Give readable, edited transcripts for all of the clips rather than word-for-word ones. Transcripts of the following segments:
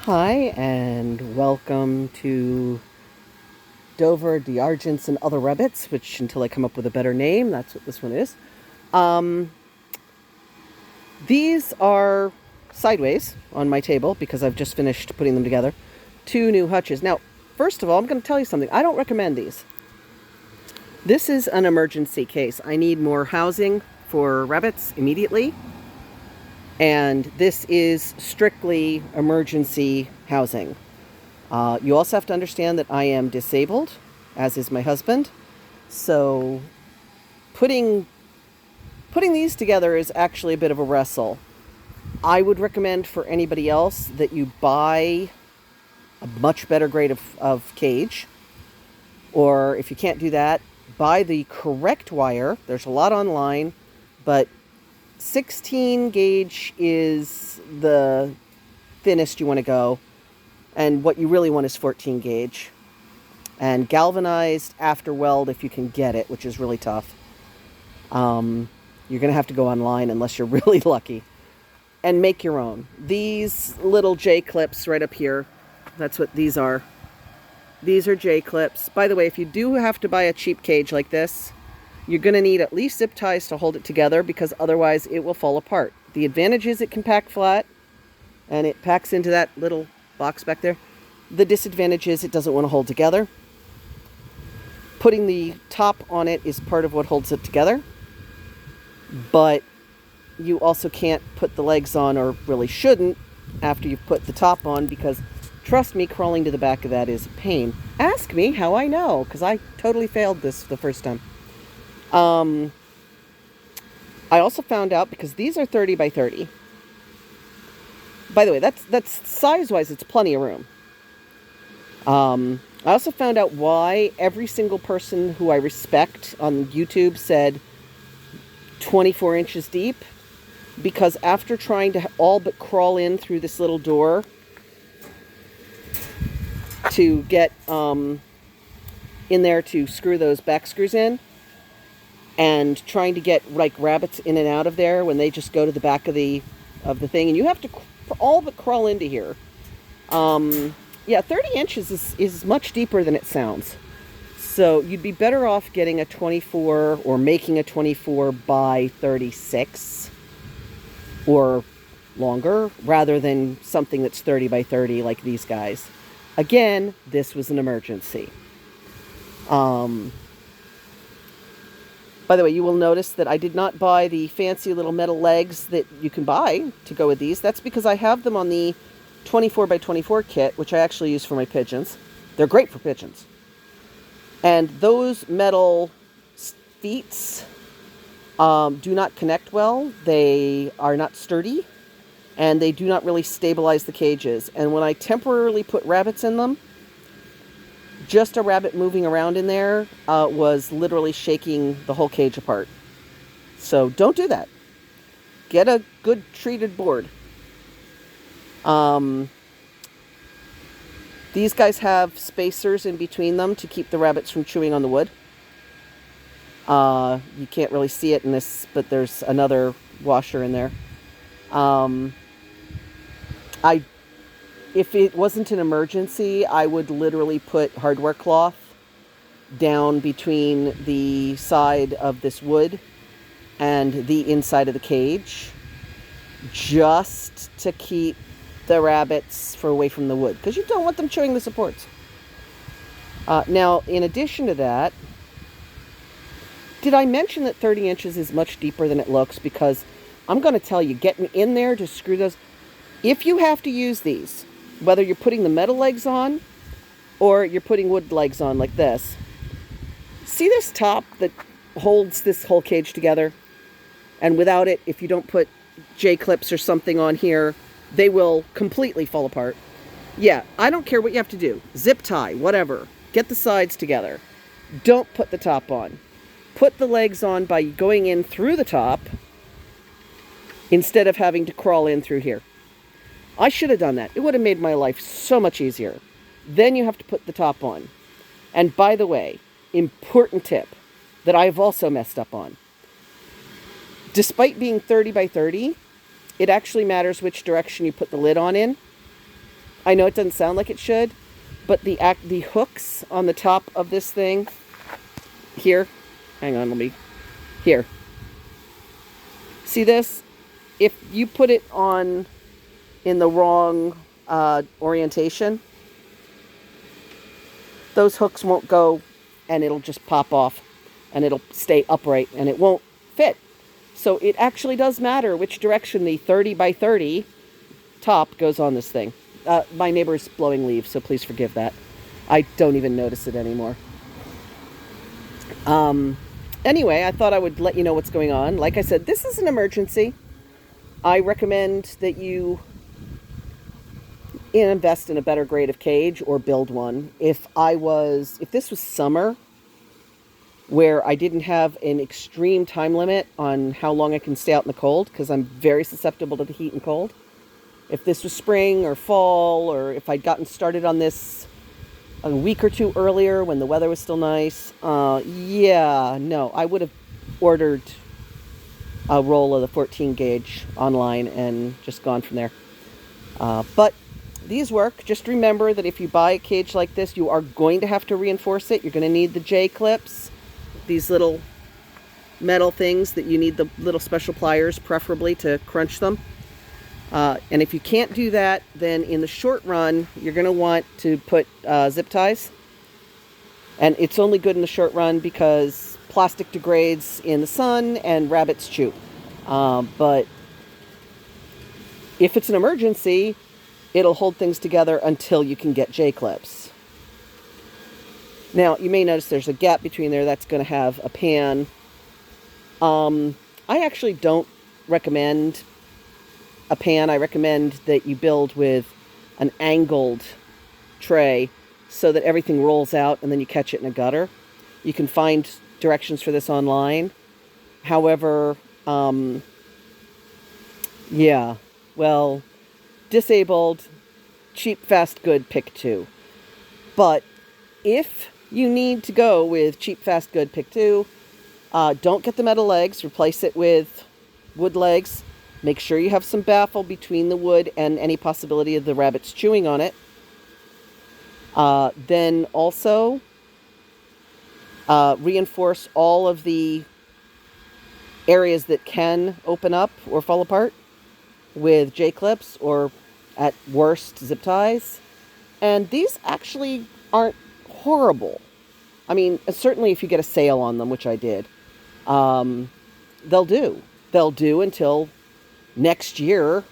Hi, and welcome to Dover, D'Argents, and Other Rabbits, which, until I come up with a better name, that's what this one is. Um, these are sideways on my table because I've just finished putting them together. Two new hutches. Now, first of all, I'm going to tell you something. I don't recommend these. This is an emergency case. I need more housing for rabbits immediately. And this is strictly emergency housing. You also have to understand that I am disabled, as is my husband. So putting these together is actually a bit of a wrestle. I would recommend for anybody else that you buy a much better grade of cage. Or if you can't do that, buy the correct wire. There's a lot online, but 16 gauge is the thinnest you want to go. And what you really want is 14 gauge. And galvanized after weld if you can get it, which is really tough. You're going to have to go online unless you're really lucky. And make your own. These little J-clips right up here, that's what these are. These are J-clips. By the way, if you do have to buy a cheap cage like this, you're going to need at least zip ties to hold it together because otherwise it will fall apart. The advantage is it can pack flat and it packs into that little box back there. The disadvantage is it doesn't want to hold together. Putting the top on it is part of what holds it together. But you also can't put the legs on, or really shouldn't, after you've put the top on, because trust me, crawling to the back of that is a pain. Ask me how I know, because I totally failed this the first time. I also found out, because these are 30 by 30. By the way, that's size-wise, it's plenty of room. I also found out why every single person who I respect on YouTube said 24 inches deep. Because after trying to all but crawl in through this little door to get in there to screw those back screws in, and trying to get like rabbits in and out of there when they just go to the back of the thing, and you have to all but crawl into here. Yeah, 30 inches is much deeper than it sounds. So you'd be better off getting a 24 or making a 24 by 36 or longer rather than something that's 30 by 30 like these guys. Again, this was an emergency. By the way, you will notice that I did not buy the fancy little metal legs that you can buy to go with these. That's because I have them on the 24 by 24 kit, which I actually use for my pigeons. They're great for pigeons. And those metal feet do not connect well. They are not sturdy, and they do not really stabilize the cages. And when I temporarily put rabbits in them, just a rabbit moving around in there was literally shaking the whole cage apart. So don't do that. Get a good treated board. These guys have spacers in between them to keep the rabbits from chewing on the wood. You can't really see it in this, but there's another washer in there. If it wasn't an emergency, I would literally put hardware cloth down between the side of this wood and the inside of the cage, just to keep the rabbits away from the wood, because you don't want them chewing the supports. Now, in addition to that, did I mention that 30 inches is much deeper than it looks? Because I'm going to tell you, getting in there to screw those, if you have to use these, whether you're putting the metal legs on or you're putting wood legs on like this, see this top that holds this whole cage together? And without it, if you don't put J-clips or something on here, they will completely fall apart. Yeah, I don't care what you have to do. Zip tie, whatever. Get the sides together. Don't put the top on. Put the legs on by going in through the top instead of having to crawl in through here. I should have done that. It would have made my life so much easier. Then you have to put the top on. And by the way, important tip that I've also messed up on. Despite being 30 by 30, it actually matters which direction you put the lid on in. I know it doesn't sound like it should, but the hooks on the top of this thing here, hang on, here. See this? If you put it on in the wrong orientation, those hooks won't go, and it'll just pop off, and it'll stay upright, and it won't fit. So it actually does matter which direction the 30 by 30 top goes on this thing. My neighbor's blowing leaves, so please forgive that. I don't even notice it anymore. Anyway, I thought I would let you know what's going on. Like I said, this is an emergency. I recommend that you invest in a better grade of cage or build one. If this was summer, where I didn't have an extreme time limit on how long I can stay out in the cold, because I'm very susceptible to the heat and cold. If this was spring or fall, or if I'd gotten started on this a week or two earlier when the weather was still nice, I would have ordered a roll of the 14 gauge online and just gone from there. But these work. Just remember that if you buy a cage like this, you are going to have to reinforce it. You're going to need the J-clips, these little metal things that you need the little special pliers, preferably, to crunch them. And if you can't do that, then in the short run, you're going to want to put zip ties. And it's only good in the short run because plastic degrades in the sun and rabbits chew. But if it's an emergency, it'll hold things together until you can get J-clips. Now, you may notice there's a gap between there that's going to have a pan. I actually don't recommend a pan. I recommend that you build with an angled tray so that everything rolls out and then you catch it in a gutter. You can find directions for this online. However, disabled, cheap, fast, good, pick two. But if you need to go with cheap, fast, good, pick two, don't get the metal legs. Replace it with wood legs. Make sure you have some baffle between the wood and any possibility of the rabbits chewing on it. Then also reinforce all of the areas that can open up or fall apart with J-clips or, at worst, zip ties. And these actually aren't horrible. I mean, certainly if you get a sale on them, which I did, they'll do. They'll do until next year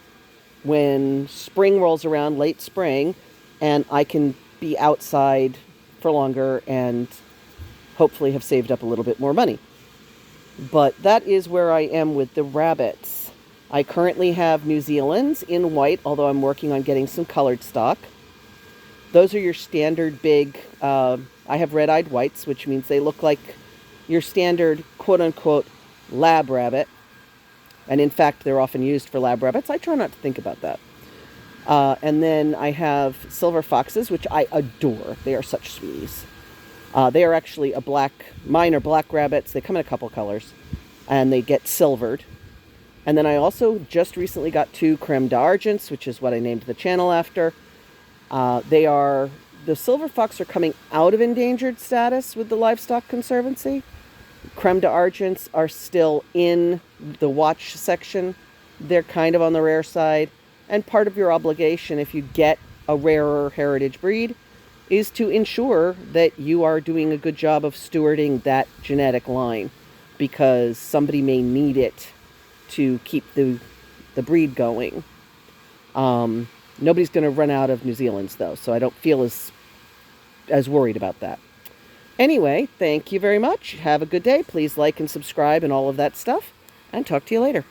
when spring rolls around, late spring, and I can be outside for longer and hopefully have saved up a little bit more money. But that is where I am with the rabbits. I currently have New Zealand's in white, although I'm working on getting some colored stock. Those are your standard big, I have red-eyed whites, which means they look like your standard quote-unquote lab rabbit. And in fact, they're often used for lab rabbits. I try not to think about that. And then I have silver foxes, which I adore. They are such sweeties. They are actually mine are black rabbits. They come in a couple colors, and they get silvered. And then I also just recently got 2 creme d'argents, which is what I named the channel after. The silver fox are coming out of endangered status with the Livestock Conservancy. Creme d'argents are still in the watch section. They're kind of on the rare side. And part of your obligation, if you get a rarer heritage breed, is to ensure that you are doing a good job of stewarding that genetic line, because somebody may need it to keep the breed going. Nobody's going to run out of New Zealand's, though, so I don't feel as worried about that. Anyway, thank you very much. Have a good day. Please like and subscribe and all of that stuff, and talk to you later.